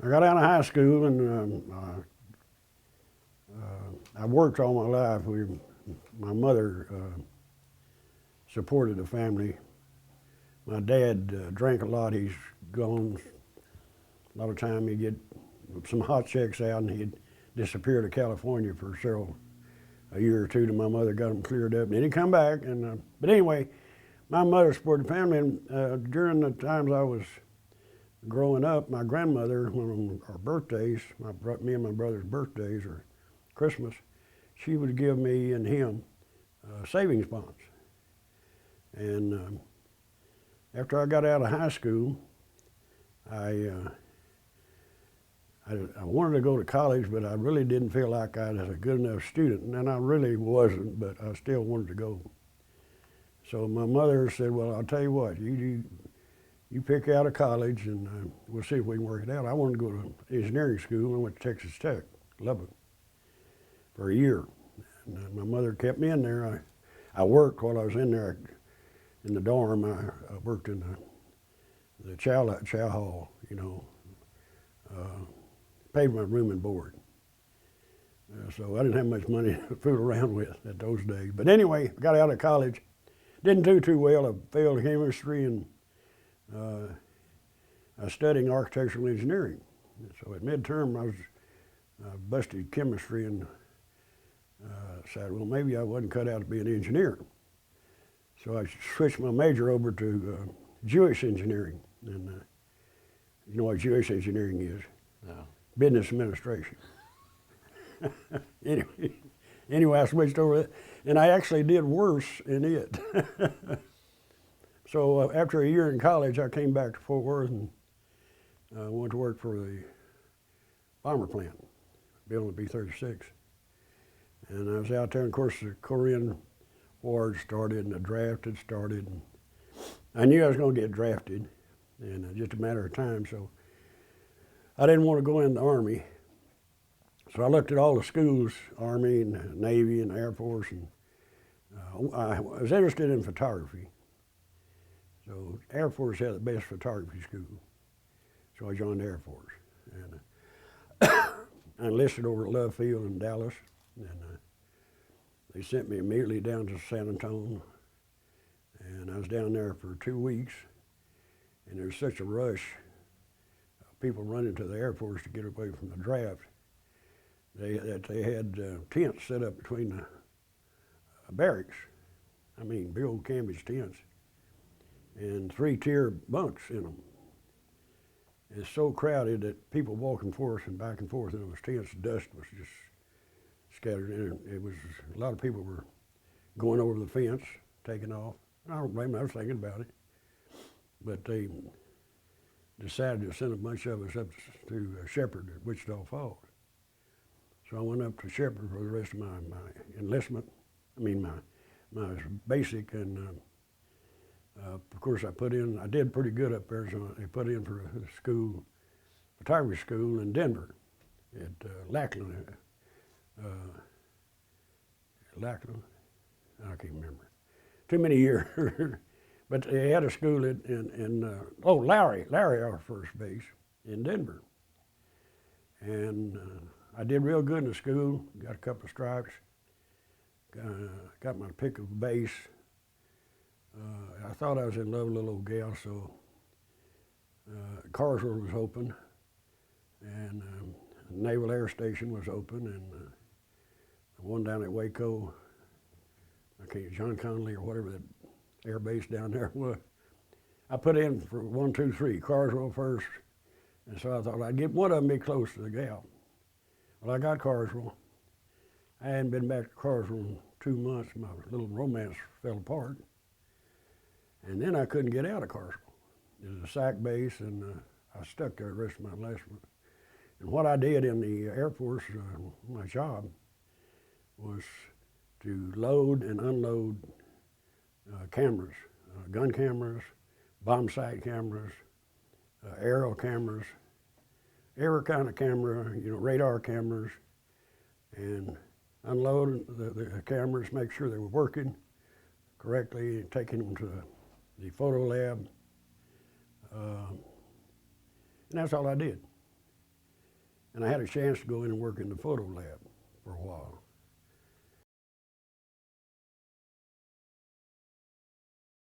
I got out of high school and I worked all my life. My mother supported the family. My dad drank a lot. He's gone. A lot of time he'd get some hot checks out and he'd disappear to California for a year or two till my mother got him cleared up. And then he'd come back. But anyway, my mother supported the family. And during the times I was growing up, my grandmother, on our birthdays, me and my brother's birthdays or Christmas, she would give me and him savings bonds. And after I got out of high school, I wanted to go to college, but I really didn't feel like I was a good enough student, and I really wasn't, but I still wanted to go. So my mother said, well, I'll tell you what, you pick out a college and we'll see if we can work it out. I wanted to go to engineering school. I went to Texas Tech, Lubbock, for a year. And my mother kept me in there. I worked while I was in there in the dorm. I worked in the chow hall, paid my room and board. So I didn't have much money to fool around with at those days. But anyway, got out of college. Didn't do too well. I failed chemistry and I was studying architectural engineering. So at midterm, I was busted chemistry and decided, well, maybe I wasn't cut out to be an engineer. So I switched my major over to Jewish engineering. And you know what Jewish engineering is? No. Business administration. Anyway, I switched over, and I actually did worse in it. So after a year in college, I came back to Fort Worth and went to work for the bomber plant, building a B-36. And I was out there, and of course the Korean War started and the draft had started. And I knew I was going to get drafted, and just a matter of time. So I didn't want to go in the Army. So I looked at all the schools, Army and Navy and Air Force, and I was interested in photography. So Air Force had the best photography school. So I joined the Air Force. And I enlisted over at Love Field in Dallas. And they sent me immediately down to San Antonio. And I was down there for 2 weeks. And there was such a rush of people running to the Air Force to get away from the draft. They had tents set up between the barracks. I mean, big old canvas tents. And 3-tier bunks in them. It's so crowded that people walking forth and back and forth in those tents, dust was just scattered in it. It was, a lot of people were going over the fence, taking off. I don't blame them, I was thinking about it. But they decided to send a bunch of us up to Shepherd at Wichita Falls. So I went up to Shepherd for the rest of my enlistment. I mean, my basic, and of course I did pretty good up there, so they put in for a school, photography school in Denver at Lackland. Lackland? I can't remember. Too many years. But they had a school in Lowry Air Force Base in Denver. And I did real good in the school, got a couple of stripes, got my pick of base. I thought I was in love with a little old gal, so Carswell was open, and Naval Air Station was open, and the one down at Waco, John Connolly or whatever that air base down there was. I put in for 1, 2, 3, Carswell first, and so I thought I'd get one of them be close to the gal. Well, I got Carswell. I hadn't been back to Carswell in 2 months. My little romance fell apart. And then I couldn't get out of Carswell. It was a SAC base, and I stuck there the rest of my enlistment. And what I did in the Air Force, my job, was to load and unload cameras, gun cameras, bomb sight cameras, aerial cameras, every kind of camera, radar cameras, and unload the cameras, make sure they were working correctly, taking them to the photo lab. And that's all I did. And I had a chance to go in and work in the photo lab for a while.